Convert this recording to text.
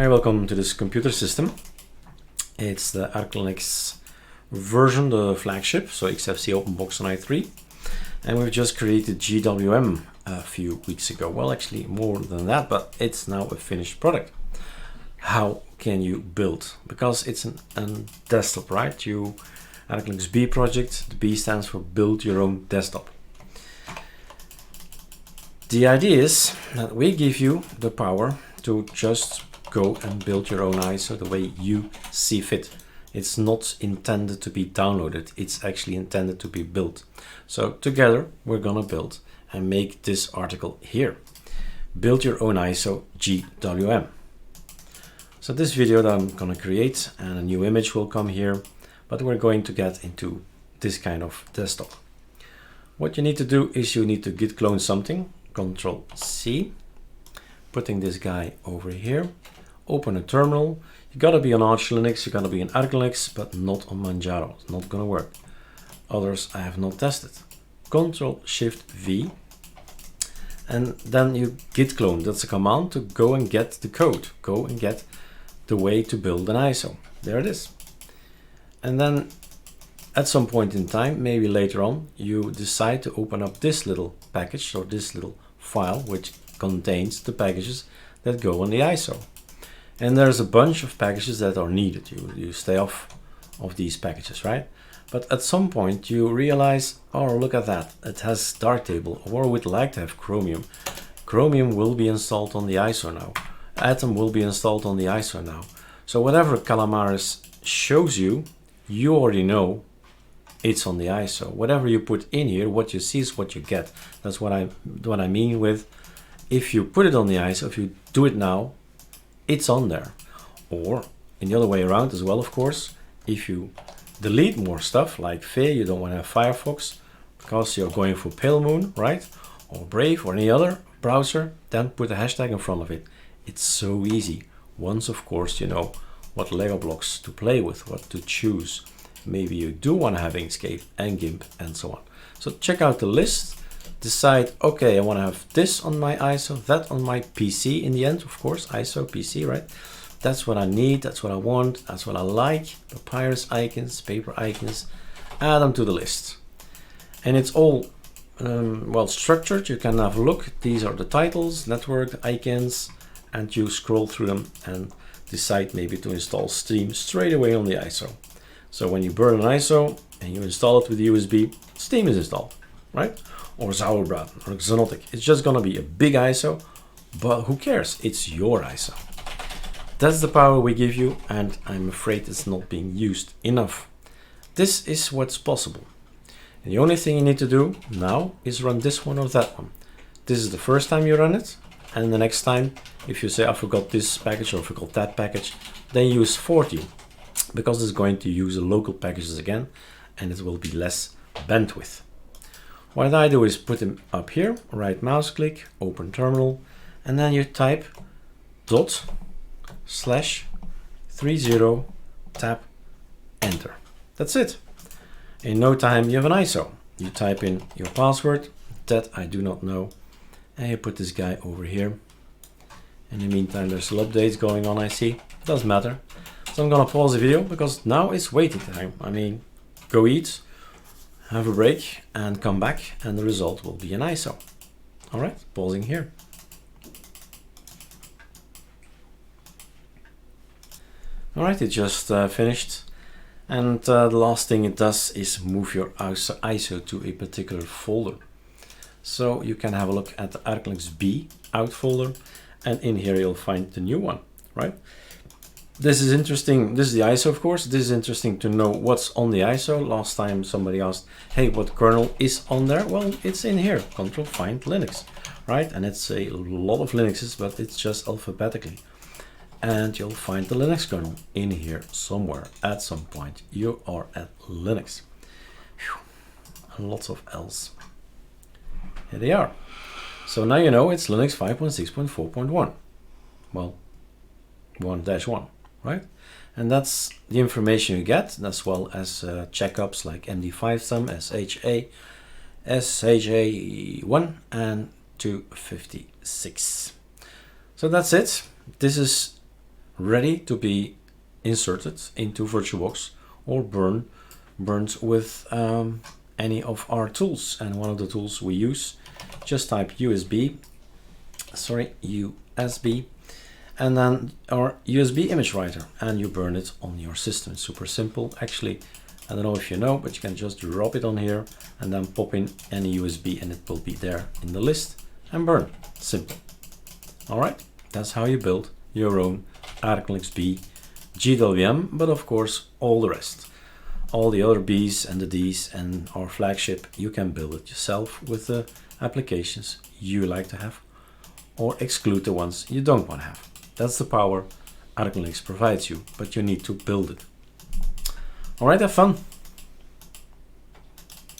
Hi, welcome to this computer system. It's the ArcoLinux version, the flagship, so XFC OpenBox on i3. And we've just created GWM a few weeks ago. Well, actually more than that, but it's now a finished product. How can you build? Because it's a desktop, right? ArcoLinuxB project, the B stands for build your own desktop. The idea is that we give you the power to just go and build your own ISO the way you see fit. It's not intended to be downloaded, it's actually intended to be built. So together we're gonna build and make this article here. Build your own ISO GWM. So this video that I'm gonna create and a new image will come here, but we're going to get into this kind of desktop. What you need to do is you need to git clone something, Control C, putting this guy over here. Open a terminal. You gotta be on ArcoLinux, you gotta be on ArcoLinux, but not on Manjaro. It's not gonna work. Others I have not tested. Control Shift V, and then you git clone. That's a command to go and get the code, go and get the way to build an ISO. There it is. And then at some point in time, maybe later on, you decide to open up this little package or this little file which contains the packages that go on the ISO. And there's a bunch of packages that are needed. You stay off of these packages, right? But at some point you realize, oh, look at that. It has Darktable, or we'd like to have Chromium. Chromium will be installed on the ISO now. Atom will be installed on the ISO now. So whatever Calamares shows you, you already know it's on the ISO. Whatever you put in here, what you see is what you get. That's what I mean with, if you put it on the ISO, if you do it now, it's on there. Or in the other way around as well, of course, if you delete more stuff like Fe, you don't want to have Firefox because you're going for Pale Moon, right? Or Brave or any other browser, then put a hashtag in front of it. It's so easy. Once, of course, you know what Lego blocks to play with, what to choose. Maybe you do want to have Inkscape and GIMP and so on. So check out the list. Decide, okay, I want to have this on my ISO, that on my PC in the end, of course, ISO, PC, right? That's what I need, that's what I want, that's what I like. Papyrus icons, paper icons, add them to the list. And it's all well structured. You can have a look. These are the titles, network, icons, and you scroll through them and decide maybe to install Steam straight away on the ISO. So when you burn an ISO and you install it with USB, Steam is installed, right? Or Sauerbraten or Xonotic. It's just gonna be a big ISO, but who cares? It's your ISO. That's the power we give you, and I'm afraid it's not being used enough. This is what's possible. And the only thing you need to do now is run this one or that one. This is the first time you run it, and the next time, if you say, I forgot this package or I forgot that package, then use 40, because it's going to use the local packages again, and it will be less bandwidth. What I do is put them up here, right mouse click, open terminal, and then you type /30 tap enter. That's it. In no time you have an ISO. You type in your password that I do not know, and you put this guy over here. In the meantime, there's some updates going on, I see. It doesn't matter. So I'm gonna pause the video because now it's waiting time. I mean, go eat, have a break, and come back, and the result will be an ISO. All right, pausing here. All right, it just finished. And the last thing it does is move your ISO to a particular folder. So you can have a look at the ArcoLinuxB out folder, and in here you'll find the new one, right? This is interesting. This is the ISO, of course. This is interesting to know what's on the ISO. Last time somebody asked, hey, what kernel is on there? Well, it's in here, Control Find Linux, right? And it's a lot of Linuxes, but it's just alphabetically. And you'll find the Linux kernel in here somewhere at some point. You are at Linux. Whew. Lots of L's. Here they are. So now you know it's Linux 5.6.4.1. Well, 1-1. Right? And that's the information you get, as well as checkups like MD5 sum, SHA1 and 256. So that's it. This is ready to be inserted into VirtualBox or burned with any of our tools. And one of the tools we use, just type USB, and then our USB image writer, and you burn it on your system. It's super simple. Actually, I don't know if you know, but you can just drop it on here and then pop in any USB and it will be there in the list and burn. Simple. All right, that's how you build your own ArcoLinuxB Jwm, but of course all the rest. All the other B's and the D's and our flagship, you can build it yourself with the applications you like to have, or exclude the ones you don't want to have. That's the power ArcoLinux provides you, but you need to build it. All right, have fun.